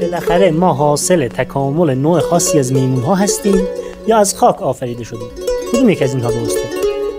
بالاخره ما حاصل تکامل نوع خاصی از میمون‌ها هستیم یا از خاک آفریده شدیم؟ کدوم یک از اینها درسته؟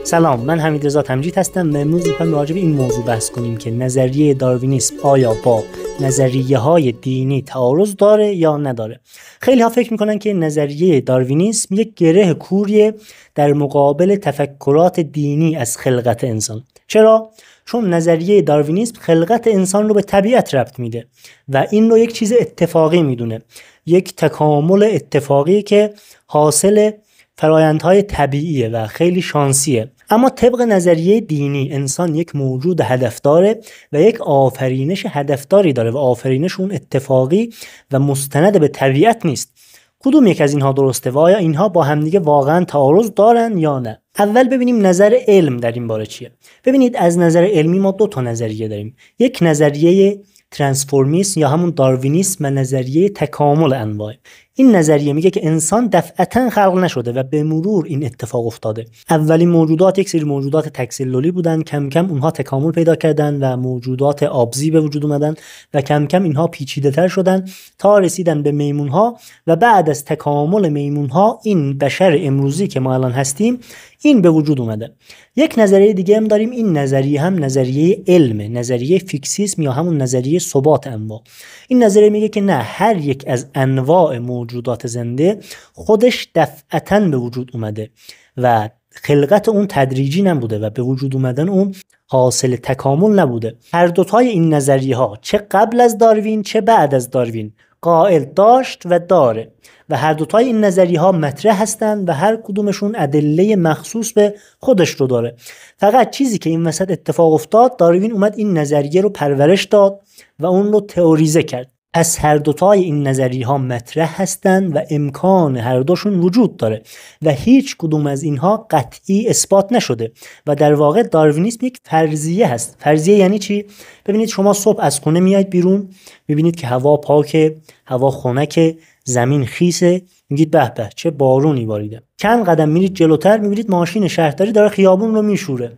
سلام، من حمیدرضا تمجید هستم و امروز می‌خوایم راجع به این موضوع بحث کنیم که نظریه داروینیسم آیا با نظریه‌های دینی تعارض داره یا نداره. خیلی ها فکر می‌کنن که نظریه داروینیسم یک گره کوریه در مقابل تفکرات دینی از خلقت انسان. چرا؟ چون نظریه داروینیسم خلقت انسان رو به طبیعت ربط میده و این رو یک چیز اتفاقی میدونه، یک تکامل اتفاقی که حاصل فرایندهای طبیعیه و خیلی شانسیه. اما طبق نظریه دینی انسان یک موجود هدفداره و یک آفرینش هدفداری داره و آفرینش اون اتفاقی و مستند به طبیعت نیست. کدوم یک از اینها درسته و آیا اینها با همدیگه واقعا تعارض دارن یا نه؟ اول ببینیم نظر علم در این باره چیه. ببینید، از نظر علمی ما دو تا نظریه داریم. یک نظریه ترانسفورمیسم یا همون داروینیسم و نظریه تکامل انواع. این نظریه میگه که انسان دفعتاً خلق نشده و به مرور این اتفاق افتاده. اولین موجودات یک سری موجودات تک‌سلولی بودن، کم کم اونها تکامل پیدا کردن و موجودات آبزی به وجود اومدن و کم کم اینها پیچیده‌تر شدن تا رسیدن به میمون‌ها و بعد از تکامل میمون‌ها این بشر امروزی که ما الان هستیم این به وجود اومده. یک نظریه دیگه هم داریم، این نظریه هم نظریه علمه، نظریه فیکسیسم یا همون نظریه ثبات انواع. این نظریه میگه که نه، هر یک از انواع موجودات زنده خودش دفعتاً به وجود اومده و خلقت اون تدریجی نبوده و به وجود اومدن اون حاصل تکامل نبوده. هر دوتای این نظریه ها چه قبل از داروین چه بعد از داروین قائل داشت و داره و هر دوتای این نظریه ها مطرح هستند و هر کدومشون ادله مخصوص به خودش رو داره. فقط چیزی که این وسط اتفاق افتاد، داروین اومد این نظریه رو پرورش داد و اون رو تئوریزه کرد. پس هر دوتای این نظریه ها مطرح هستند و امکان هر دوشون وجود داره و هیچ کدوم از اینها قطعی اثبات نشده و در واقع داروینیسم یک فرضیه هست. فرضیه یعنی چی؟ ببینید، شما صبح از خونه میایید بیرون، میبینید که هوا پاکه، هوا خنکه، زمین خیسه، میگید به به چه بارونی باریده. چند قدم میرید جلوتر، میبینید ماشین شهرداری داره خیابون رو میشوره.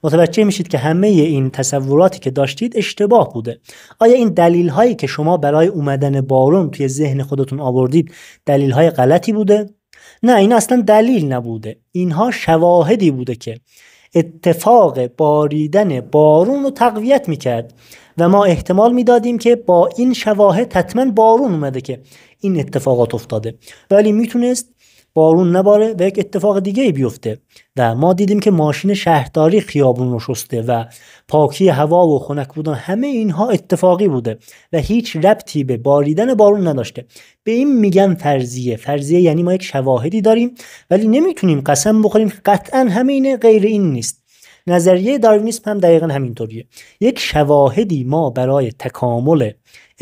متوجه میشید که همه این تصوراتی که داشتید اشتباه بوده. آیا این دلیل هایی که شما برای اومدن بارون توی ذهن خودتون آوردید دلیل های غلطی بوده؟ نه، این اصلا دلیل نبوده. اینها شواهدی بوده که اتفاق باریدن بارون رو تقویت میکرد و ما احتمال میدادیم که با این شواهد حتما بارون اومده که این اتفاقات افتاده، ولی میتونست بارون نباره و یک اتفاق دیگه بیفته و ما دیدیم که ماشین شهرداری خیابون رو شسته و پاکی هوا و خنک بودن، همه اینها اتفاقی بوده و هیچ ربطی به باریدن بارون نداشته. به این میگن فرضیه. فرضیه یعنی ما یک شواهدی داریم ولی نمیتونیم قسم بخوریم که قطعا همینه، غیر این نیست. نظریه داروینیسم هم دقیقا همینطوریه. یک شواهدی ما برای تکامل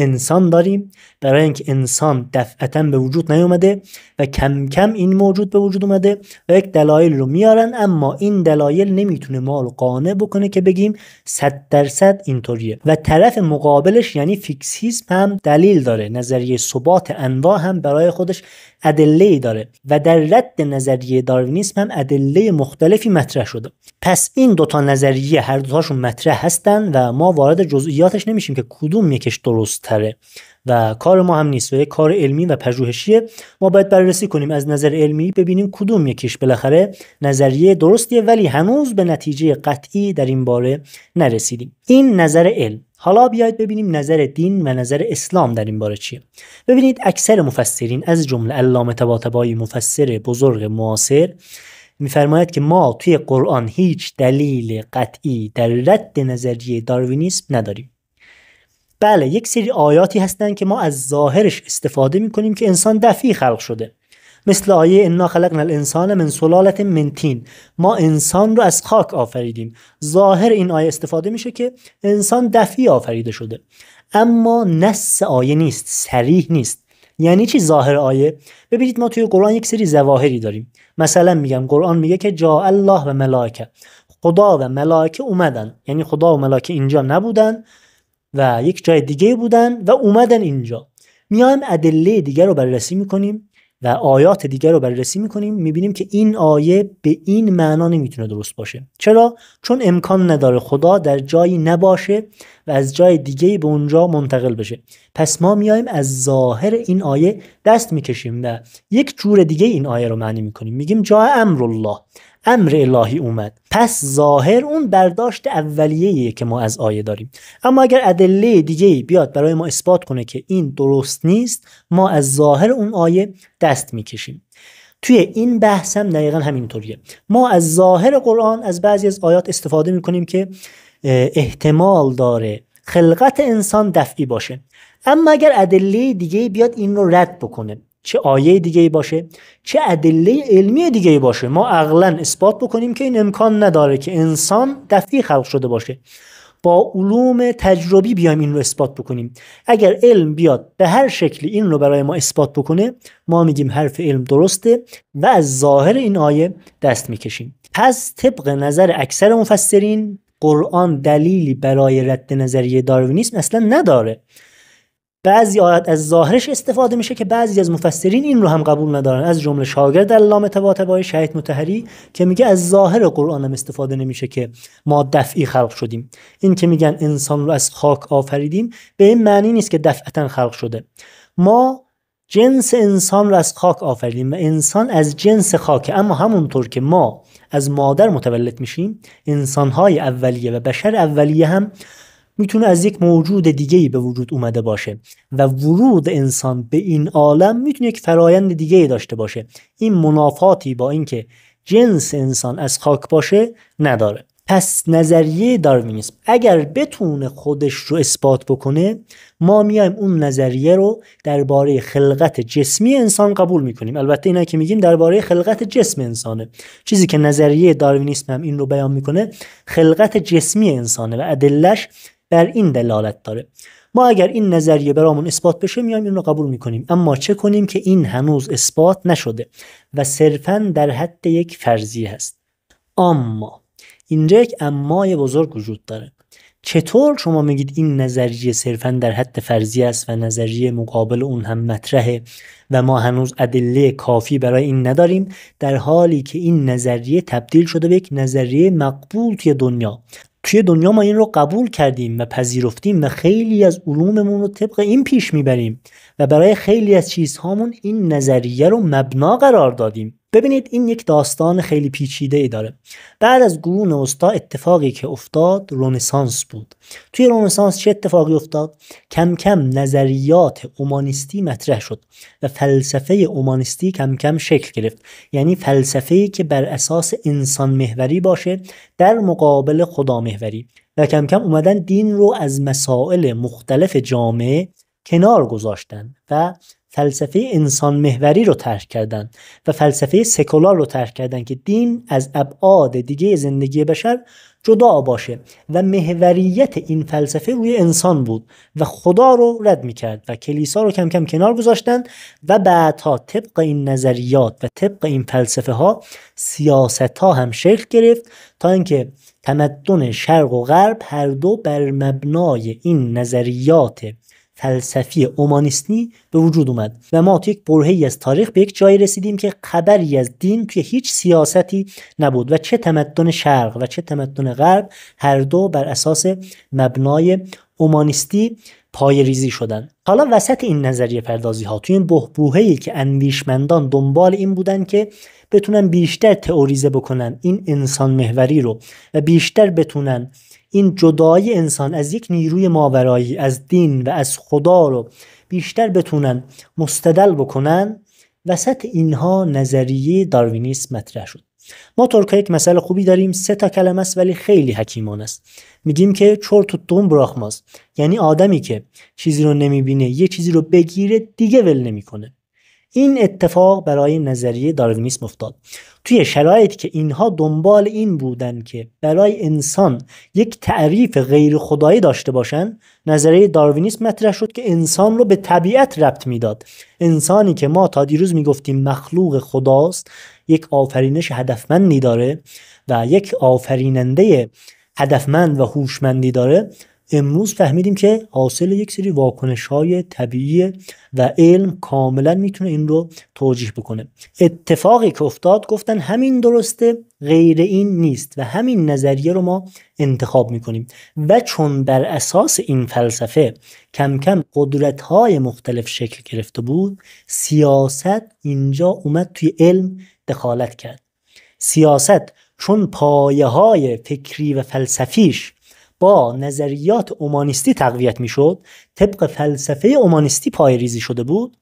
انسان داریم، برای اینکه انسان دفعتاً به وجود نیومده و کم کم این موجود به وجود اومده و یک دلایل رو میارن، اما این دلایل نمیتونه ما رو قانع بکنه که بگیم 100% اینطوریه. و طرف مقابلش یعنی فیکسیسم هم دلیل داره، نظریه ثبات انواع هم برای خودش ادله‌ای داره و در رد نظریه داروینیسم هم ادله مختلفی مطرح شده. پس این دوتا نظریه هر دوتاشون مطرح هستن و ما وارد جزئیاتش نمیشیم که کدوم یکش درست تره و کار ما هم نیست و یک کار علمی و پژوهشیه. ما باید بررسی کنیم از نظر علمی، ببینیم کدوم یکیش بالاخره نظریه درستیه، ولی هنوز به نتیجه قطعی در این باره نرسیدیم. این نظر علم. حالا بیایید ببینیم نظر دین و نظر اسلام در این باره چیه. ببینید، اکثر مفسرین از جمله علامه طباطبایی مفسر بزرگ معاصر میفرماید که ما توی قرآن هیچ دلیل قطعی در رد نظریه داروینیسم نداریم. بله، یک سری آیاتی هستن که ما از ظاهرش استفاده میکنیم که انسان دفعی خلق شده، مثل آیه انا خلقنا الانسان من سلالة من طین، ما انسان رو از خاک آفریدیم. ظاهر این آیه استفاده میشه که انسان دفعی آفریده شده، اما نص آیه نیست، صریح نیست. یعنی چی ظاهر آیه؟ ببینید، ما توی قرآن یک سری ظواهری داریم. مثلا میگم قرآن میگه که جاء الله و ملائکه، خدا و ملائکه اومدن، یعنی خدا و ملائکه اینجا نبودن و یک جای دیگه بودن و اومدن اینجا. میایم ادله دیگه رو بررسی میکنیم، و آیات دیگر رو بررسی میکنیم، میبینیم که این آیه به این معنا نمیتونه درست باشه. چرا؟ چون امکان نداره خدا در جایی نباشه و از جای دیگه‌ای به اونجا منتقل بشه. پس ما میایم از ظاهر این آیه دست میکشیم و یک جور دیگه این آیه رو معنی میکنیم، میگیم جاء امر الله، امر الهی اومد. پس ظاهر اون برداشت اولیه‌ایه که ما از آیه داریم. اما اگر ادله دیگه‌ای بیاد برای ما اثبات کنه که این درست نیست، ما از ظاهر اون آیه دست میکشیم. توی این بحث هم دقیقا همینطوریه. ما از ظاهر قرآن از بعضی از آیات استفاده میکنیم که احتمال داره خلقت انسان دفعی باشه، اما اگر ادله دیگه بیاد این رو رد بکنه، چه آیه دیگه باشه چه ادله علمی دیگه باشه، ما عقلاً اثبات بکنیم که این امکان نداره که انسان دفعی خلق شده باشه، با علوم تجربی بیایم این رو اثبات بکنیم. اگر علم بیاد به هر شکلی این رو برای ما اثبات بکنه، ما میگیم حرف علم درسته و از ظاهر این آیه دست میکشیم. پس طبق نظر اکثر مفسرین، قرآن دلیلی برای رد نظریه داروینیسم اصلا نداره. بعضی آیات از ظاهرش استفاده میشه که بعضی از مفسرین این رو هم قبول ندارن، از جمله شاگرد علامه طباطبایی شهید مطهری که میگه از ظاهر قرآن هم استفاده نمیشه که ما دفعی خلق شدیم. این که میگن انسان رو از خاک آفریدیم به این معنی نیست که دفعتا خلق شده. ما جنس انسان رو از خاک آفریدیم و انسان از جنس خاک، اما همونطور که ما از مادر متولد میشیم، انسانهای اولیه و بشر اولیه هم میتونه از یک موجود دیگه‌ای به وجود اومده باشه و ورود انسان به این عالم میتونه یک فرایند دیگه‌ای داشته باشه. این منافاتی با اینکه جنس انسان از خاک باشه نداره. پس نظریه داروینیسم اگر بتونه خودش رو اثبات بکنه، ما میایم اون نظریه رو درباره خلقت جسمی انسان قبول میکنیم. البته اینا که میگیم درباره خلقت جسم انسانه، چیزی که نظریه داروینیسم هم این رو بیان میکنه خلقت جسمی انسانه و ادله‌اش بر این دلالت داره. ما اگر این نظریه برامون اثبات بشه میایم این رو قبول میکنیم، اما چه کنیم که این هنوز اثبات نشده و صرفاً در حد یک فرضیه هست. اما اینجا یک امای بزرگ وجود داره. چطور شما میگید این نظریه صرفاً در حد فرضیه است و نظریه مقابل اون هم مطرحه و ما هنوز ادله کافی برای این نداریم، در حالی که این نظریه تبدیل شده به یک نظریه مقبول توی دنیا ما این رو قبول کردیم و پذیرفتیم و خیلی از علوممون رو طبق این پیش میبریم و برای خیلی از چیزهامون این نظریه رو مبنا قرار دادیم. ببینید این یک داستان خیلی پیچیده ای داره. بعد از قرون وسطا اتفاقی که افتاد رنسانس بود. توی رنسانس چه اتفاقی افتاد؟ کم کم نظریات اومانیستی مطرح شد و فلسفه اومانیستی کم کم شکل گرفت، یعنی فلسفه‌ای که بر اساس انسان محوری باشه در مقابل خدا محوری، و کم کم اومدن دین رو از مسائل مختلف جامعه کنار گذاشتن و فلسفه انسان محوری رو طرح کردن و فلسفه سکولار رو طرح کردن که دین از ابعاد دیگه زندگی بشر جدا باشه و محوریت این فلسفه روی انسان بود و خدا رو رد میکرد و کلیسا رو کم کم کنار گذاشتن و بعدها طبق این نظریات و طبق این فلسفه ها سیاست ها هم شکل گرفت تا اینکه تمدن شرق و غرب هر دو بر مبنای این نظریات فلسفی اومانیستی به وجود اومد و ما توی یک برهه‌ای از تاریخ به یک جایی رسیدیم که خبری از دین توی هیچ سیاستی نبود و چه تمدن شرق و چه تمدن غرب هر دو بر اساس مبنای اومانیستی پایه‌ریزی شدن. حالا وسط این نظریه پردازی ها توی این بحبوحه‌ای که اندیشمندان دنبال این بودن که بتونن بیشتر تئوریزه بکنن این انسان محوری رو و بیشتر بتونن این جدایی انسان از یک نیروی ماورایی، از دین و از خدا رو بیشتر بتونن مستدل بکنن، وسط اینها نظریه داروینیسم مطرح شد. ما ترکا یک مسئله خوبی داریم، 3 کلمه است ولی خیلی حکیمانه است. میگیم که چور توتون براخماست، یعنی آدمی که چیزی رو نمیبینه یه چیزی رو بگیره دیگه ول نمیکنه. این اتفاق برای نظریه داروینیسم افتاد. توی شرایطی که اینها دنبال این بودن که برای انسان یک تعریف غیر خدایی داشته باشن، نظریه داروینیسم مطرح شد که انسان رو به طبیعت ربط میداد. انسانی که ما تا دیروز میگفتیم مخلوق خداست، یک آفرینش هدفمندی داره و یک آفریننده هدفمند و هوشمندی داره، امروز فهمیدیم که حاصل یک سری واکنش‌های طبیعی و علم کاملا میتونه این رو توجیه بکنه. اتفاقی که افتاد گفتن همین درسته، غیر این نیست و همین نظریه رو ما انتخاب میکنیم و چون بر اساس این فلسفه کم کم قدرت‌های مختلف شکل گرفته بود، سیاست اینجا اومد توی علم دخالت کرد. سیاست چون پایه‌های فکری و فلسفیش با نظریات اومانیستی تقویت میشد، طبق فلسفه اومانیستی پایه‌ریزی شده بود،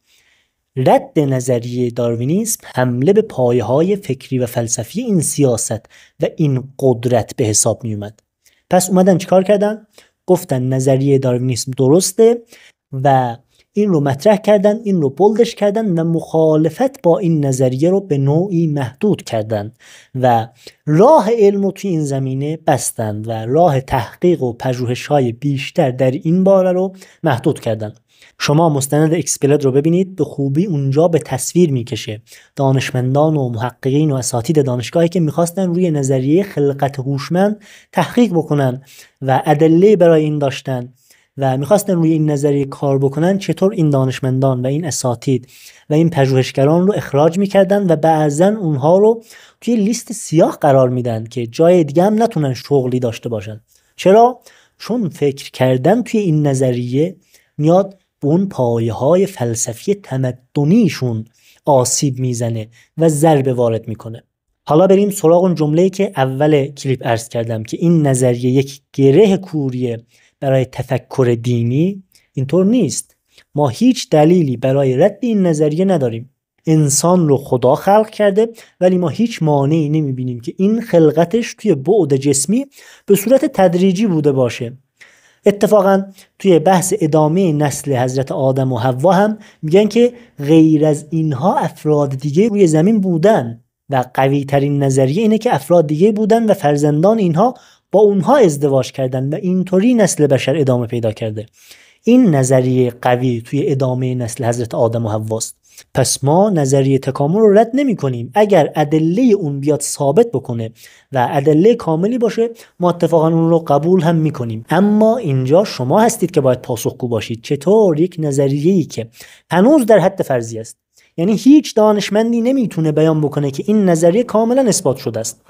رد نظریه داروینیسم حمله به پایه‌های فکری و فلسفی این سیاست و این قدرت به حساب می اومد. پس اومدن چیکار کردن؟ گفتن نظریه داروینیسم درسته و این رو مطرح کردن، این رو بولدش کردن و مخالفت با این نظریه رو به نوعی محدود کردن و راه علم رو توی این زمینه بستند و راه تحقیق و پژوهش‌های بیشتر در این باره رو محدود کردن. شما مستند اکسپلد رو ببینید، به خوبی اونجا به تصویر میکشه دانشمندان و محققین و اساتید دانشگاهی که میخواستن روی نظریه خلقت هوشمند تحقیق بکنن و ادله برای این داشتن و میخواستن روی این نظریه کار بکنن، چطور این دانشمندان و این اساتید و این پژوهشگران رو اخراج میکردن و بعضن اونها رو توی لیست سیاه قرار میدن که جای دیگه هم نتونن شغلی داشته باشن. چرا؟ چون فکر کردن توی این نظریه میاد به اون پایه‌های فلسفی تمدنیشون آسیب میزنه و ضربه وارد میکنه. حالا بریم سراغ اون جمله‌ای که اول کلیپ عرض کردم که این نظریه یک گره کوریه برای تفکر دینی. اینطور نیست. ما هیچ دلیلی برای رد این نظریه نداریم. انسان رو خدا خلق کرده، ولی ما هیچ مانعی نمیبینیم که این خلقتش توی بعد جسمی به صورت تدریجی بوده باشه. اتفاقا توی بحث ادامه نسل حضرت آدم و حوا هم میگن که غیر از اینها افراد دیگه روی زمین بودن و قوی ترین نظریه اینه که افراد دیگه بودن و فرزندان اینها با اونها ازدواج کردن و اینطوری نسل بشر ادامه پیدا کرده. این نظریه قوی توی ادامه نسل حضرت آدم و حواست. پس ما نظریه تکامل رو رد نمی کنیم. اگر ادله اون بیاد ثابت بکنه و ادله کاملی باشه، ما اتفاقا اون رو قبول هم می کنیم. اما اینجا شما هستید که باید پاسخگو باشید. چطور یک نظریه‌ای که هنوز در حد فرضی است، یعنی هیچ دانشمندی نمیتونه بیان بکنه که این نظریه کاملا اثبات شده است،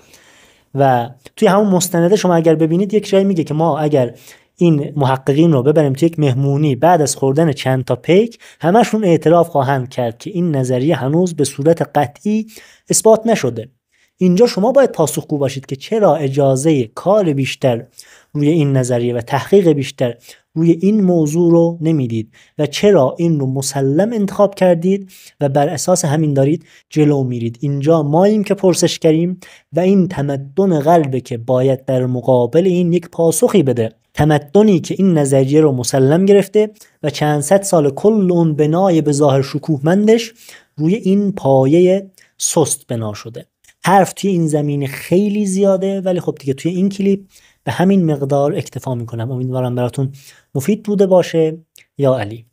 و توی همون مستنده شما اگر ببینید یک جایی میگه که ما اگر این محققین رو ببریم توی یک مهمونی بعد از خوردن چند تا پیک، همشون اعتراف خواهند کرد که این نظریه هنوز به صورت قطعی اثبات نشده. اینجا شما باید پاسخگو باشید که چرا اجازه کار بیشتر روی این نظریه و تحقیق بیشتر روی این موضوع رو نمیدید و چرا این رو مسلم انتخاب کردید و بر اساس همین دارید جلو میرید. اینجا ماییم که پرسش کریم و این تمدن غربه که باید در مقابل این یک پاسخی بده. تمدنی که این نظریه رو مسلم گرفته و چند صد سال کل اون بنای به ظاهر شکوهمندش روی این پایه سست بنا شده. حرف توی این زمینه خیلی زیاده، ولی خب دیگه توی این کلیپ به همین مقدار اکتفا میکنم. امیدوارم براتون مفید بوده باشه. یا علی.